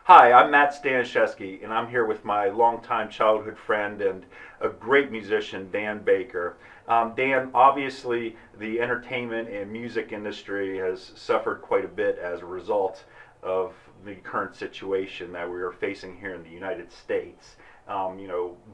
Hi, I'm Matt Staniszewski, and I'm here with my longtime childhood friend and a great musician, Dan Baker. Dan, obviously, the entertainment and music industry has suffered quite a bit as a result of the current situation that we are facing here in the United States.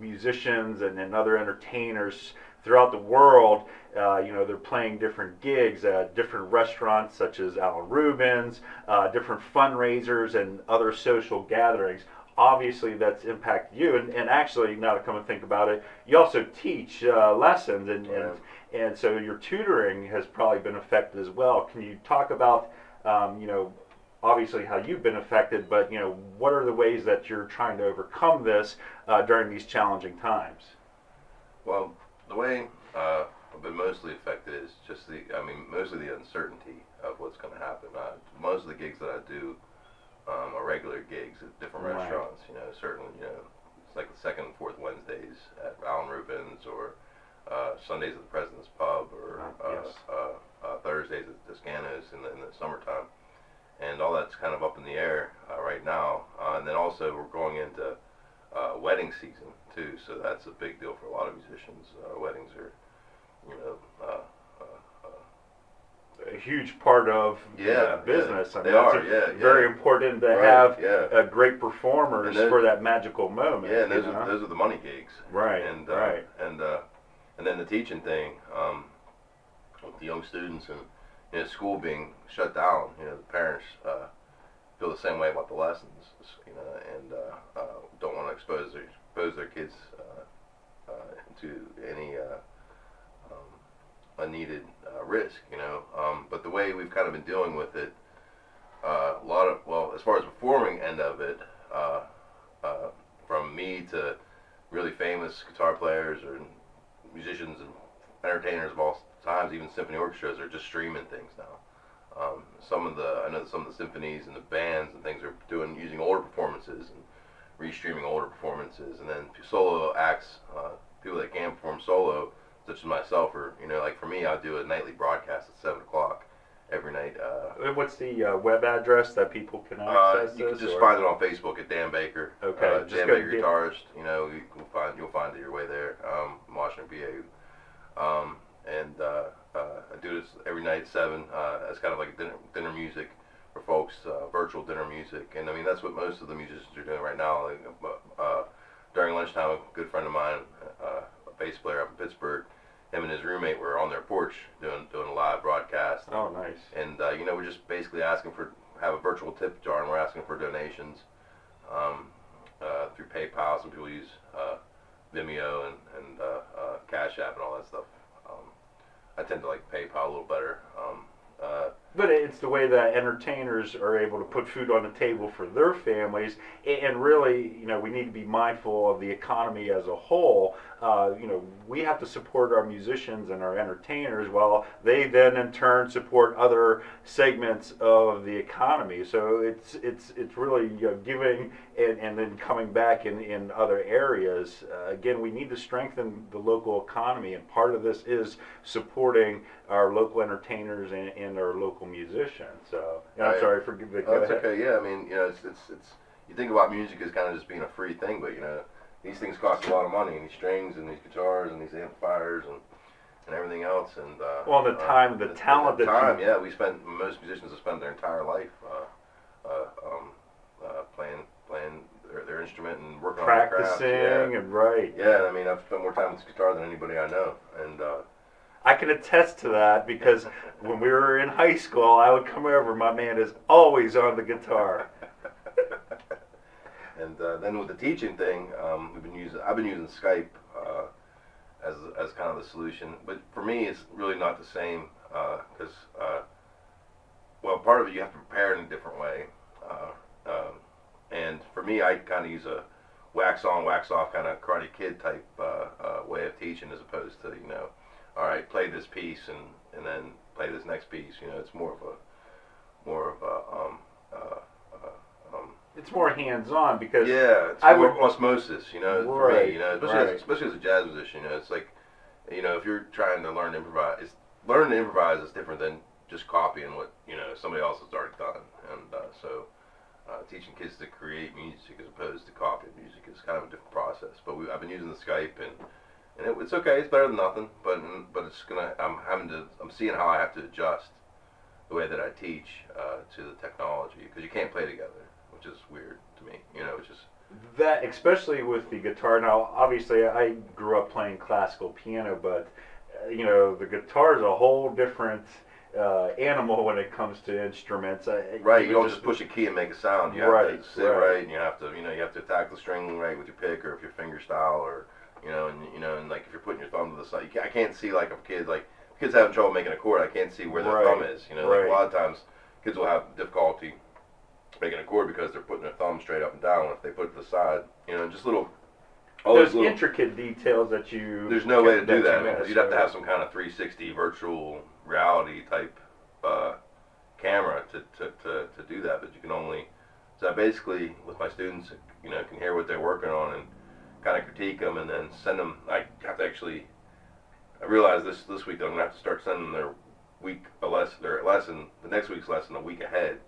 Musicians and other entertainers throughout the world, they're playing different gigs at different restaurants such as Alan Rubin's, different fundraisers and other social gatherings. Obviously, that's impacted you, and actually, now to come and think about it, you also teach lessons, and so your tutoring has probably been affected as well. Can you talk about, obviously how you've been affected, but what are the ways that you're trying to overcome this during these challenging times? Well, the way I've been mostly affected is just mostly the uncertainty of what's going to happen. Most of the gigs that I do are regular gigs at different Right. restaurants. Certainly, it's like the second and fourth Wednesdays at Alan Rubin's, or Sundays at the President's Pub, or Yes. Thursdays at Toscano's in the summertime. And all that's kind of up in the air right now. And then also we're going into wedding season too, so that's a big deal for a lot of musicians. Weddings are, you know, uh, A huge part of business. Yeah, I they mean, are. very important to Right, have yeah. Great performers And those- for that magical moment. Yeah, and those are the money gigs. Right, And right. and then the teaching thing, with the young students and school being shut down. The parents feel the same way about the lessons, and don't want to expose their kids to any unneeded risk. But the way we've kind of been dealing with it, as far as the performing end of it, from me to really famous guitar players or musicians and entertainers of all times, even symphony orchestras are just streaming things now. I know some of the symphonies and the bands and things are using older performances and restreaming older performances, and then solo acts, people that can perform solo, such as myself, or like for me, I do a nightly broadcast at 7 o'clock every night. What's the web address that people can access You this? can just find it on Facebook at Dan Baker. Okay, just Dan go Baker guitarist. You'll find it your way there. Washington, PA. I do this every night at 7 as kind of like dinner music for folks, virtual dinner music. And I mean, that's what most of the musicians are doing right now. During lunchtime, a good friend of mine, a bass player up in Pittsburgh, him and his roommate were on their porch doing a live broadcast. Oh, nice. And we're just basically have a virtual tip jar, and we're asking for donations through PayPal. Some people use Vimeo and Cash App and all that stuff. I tend to like PayPal a little better. But it's the way that entertainers are able to put food on the table for their families, and really, we need to be mindful of the economy as a whole. We have to support our musicians and our entertainers, while they then in turn support other segments of the economy. So it's really giving and then coming back in other areas. Again, we need to strengthen the local economy, and part of this is supporting our local entertainers and our local musicians. So, I'm sorry for the. That's okay. Yeah, I mean, it's you think about music as kind of just being a free thing, but these things cost a lot of money, and these strings and these guitars and these amplifiers and everything else, and the time, the talent, most musicians have spent their entire life playing their instrument and working on their craft. Practicing and right. Yeah, I mean, I've spent more time with this guitar than anybody I know, and I can attest to that, because when we were in high school, I would come over. My man is always on the guitar. And then with the teaching thing, I've been using Skype as kind of the solution. But for me, it's really not the same, because part of it you have to prepare in a different way. And for me, I kind of use a wax on, wax off kind of Karate Kid type way of teaching, as opposed to all right, play this piece and then play this next piece. It's more of a It's more hands-on, because it's more osmosis. For me, especially as a jazz musician, it's like, if you're trying to learn to improvise, learning to improvise is different than just copying what somebody else has already done. And so teaching kids to create music as opposed to copy music is kind of a different process. But I've been using the Skype and it's okay. It's better than nothing. But it's I'm seeing how I have to adjust the way that I teach to the technology because you can't play together, which is weird to me. It's just that, especially with the guitar. Now, obviously, I grew up playing classical piano, but the guitar is a whole different animal when it comes to instruments. Right, you don't just push a key and make a sound. You have to sit right, and you have to attack the string right with your pick, or if your finger style, or and like if you're putting your thumb to the side. I can't see like a kid like kids having trouble making a chord. I can't see where their thumb is. Like a lot of times kids will have difficulty making a chord because they're putting their thumb straight up and down. If they put it to the side, just little. Those intricate details that you. There's no way to do that because you'd have to have some kind of 360 virtual reality type camera to do that. But you can only. So I basically, with my students, can hear what they're working on and kind of critique them and then send them. I have to actually. I realized this week that I'm gonna have to start sending their lesson, the next week's lesson, a week ahead.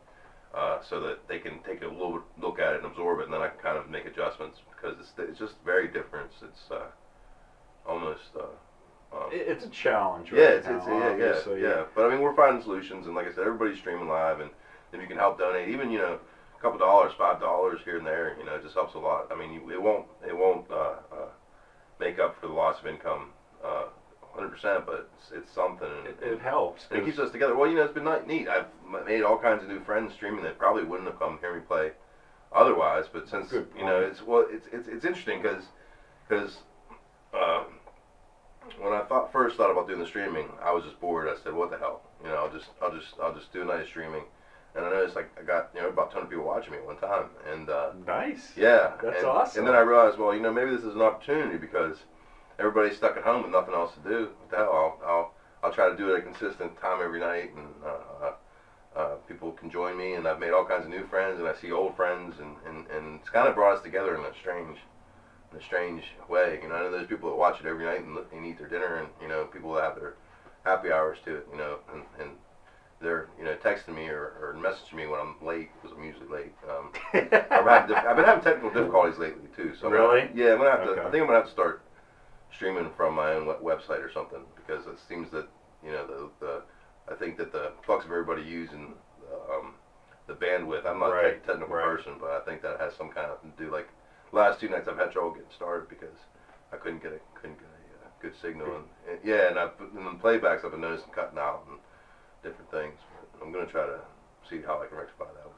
So that they can take a little look at it and absorb it, and then I can kind of make adjustments because it's just very different. It's almost. It's a challenge. Yeah. But I mean, we're finding solutions, and like I said, everybody's streaming live, and if you can help donate, even a couple dollars, $5 here and there, it just helps a lot. I mean, it won't make up for the loss of income. 100%, but it's something. And it helps. And it keeps us together. Well, it's been neat. I've made all kinds of new friends streaming that probably wouldn't have come hear me play otherwise. But since it's interesting because when I first thought about doing the streaming, I was just bored. I said, what the hell? I'll just do a night of streaming. And I noticed I got about 200 people watching me at one time. And nice. Yeah, that's awesome. And then I realized, well, maybe this is an opportunity because everybody's stuck at home with nothing else to do. What the hell? I'll try to do it at a consistent time every night, and people can join me. And I've made all kinds of new friends, and I see old friends, and it's kind of brought us together in a strange way. I know there's people that watch it every night and eat their dinner, and people that have their happy hours to it. And they're texting me or messaging me when I'm late because I'm usually late. I've been having technical difficulties lately too. So really? I'm gonna have to. I think I'm gonna have to start streaming from my own website or something because it seems that I think that the flux of everybody using the bandwidth. I'm not a technical person, but I think that has some kind of to do. Like last 2 nights I've had trouble getting started because I couldn't get a good signal and then playbacks I've been noticing cutting out and different things. But I'm gonna try to see how I can rectify that with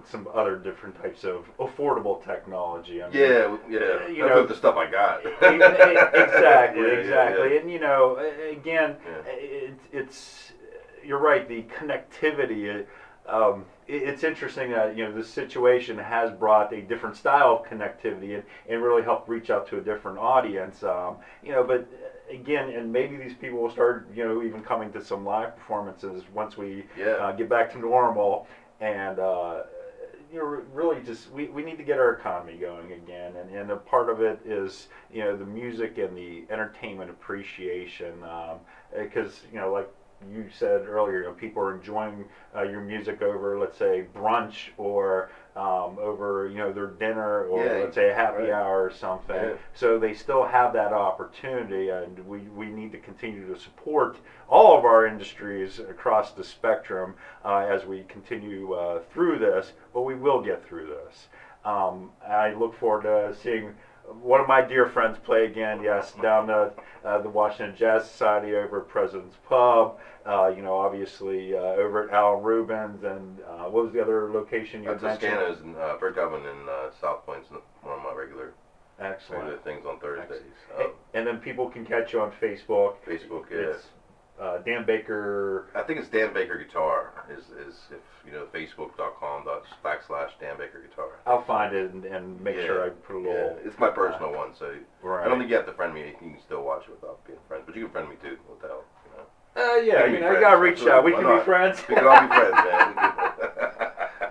some other different types of affordable technology. I mean, with the stuff I got. Exactly. And again, it's you're right. The connectivity. It's interesting that this situation has brought a different style of connectivity and really helped reach out to a different audience. But again, and maybe these people will start even coming to some live performances once we get back to normal. And really just we need to get our economy going again, and a part of it is the music and the entertainment appreciation, because like you said earlier, people are enjoying your music over, let's say, brunch or over their dinner or let's say a happy hour or something. Yeah. So they still have that opportunity, and we need to continue to support all of our industries across the spectrum as we continue through this. But we will get through this. I look forward to seeing one of my dear friends play again, down the Washington Jazz Society over at President's Pub, obviously over at Alan Rubin's, and what was the other location you mentioned? Toscano's and Bert Govan in South Point's one of my regular things on Thursdays. And then people can catch you on Facebook. Facebook, it's Dan Baker. I think it's Dan Baker Guitar is if facebook.com/Dan Baker Guitar. I'll find it and make sure I put a little. Yeah. It's my personal one, so I don't think you have to friend me. You can still watch it without being friends, but you can friend me too. What the hell, I gotta reach out. We can be friends. We can all be friends, man.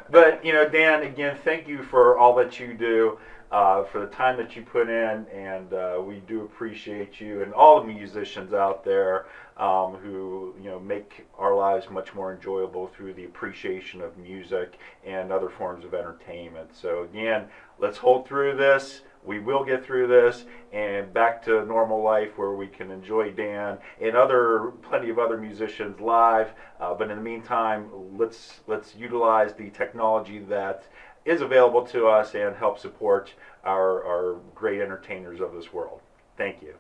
But Dan, again, thank you for all that you do. For the time that you put in, and we do appreciate you and all the musicians out there. who make our lives much more enjoyable through the appreciation of music and other forms of entertainment. So again, let's hold through this. We will get through this and back to normal life where we can enjoy Dan and plenty of other musicians live. But in the meantime, let's utilize the technology that is available to us and help support our great entertainers of this world. Thank you.